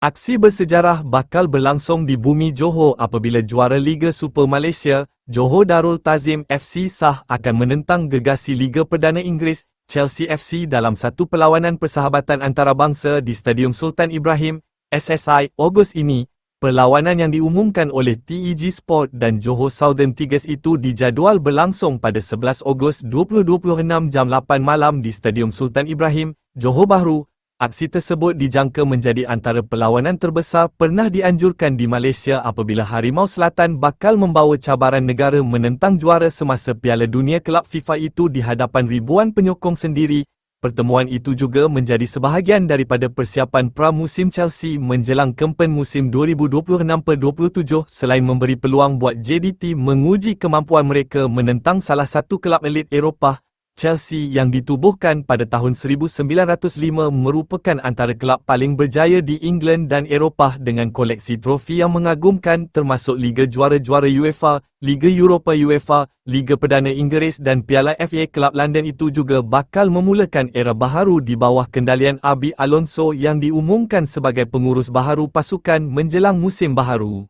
Aksi bersejarah bakal berlangsung di Bumi Johor apabila juara Liga Super Malaysia, Johor Darul Ta'zim FC sah akan menentang gegasi Liga Perdana Inggeris, Chelsea FC dalam satu perlawanan persahabatan antarabangsa di Stadium Sultan Ibrahim, SSI, Ogos ini. Perlawanan yang diumumkan oleh TEG Sport dan Johor Southern Tigers itu dijadual berlangsung pada 11 Ogos 2026 jam 8 malam di Stadium Sultan Ibrahim, Johor Bahru. Aksi tersebut dijangka menjadi antara perlawanan terbesar pernah dianjurkan di Malaysia apabila Harimau Selatan bakal membawa cabaran negara menentang juara semasa Piala Dunia Kelab FIFA itu di hadapan ribuan penyokong sendiri. Pertemuan itu juga menjadi sebahagian daripada persiapan pra-musim Chelsea menjelang kempen musim 2026-27 selain memberi peluang buat JDT menguji kemampuan mereka menentang salah satu kelab elit Eropah. Chelsea yang ditubuhkan pada tahun 1905 merupakan antara kelab paling berjaya di England dan Eropah dengan koleksi trofi yang mengagumkan termasuk Liga Juara-Juara UEFA, Liga Eropah UEFA, Liga Perdana Inggeris dan Piala FA. Kelab London itu juga bakal memulakan era baharu di bawah kendalian Abi Alonso yang diumumkan sebagai pengurus baharu pasukan menjelang musim baharu.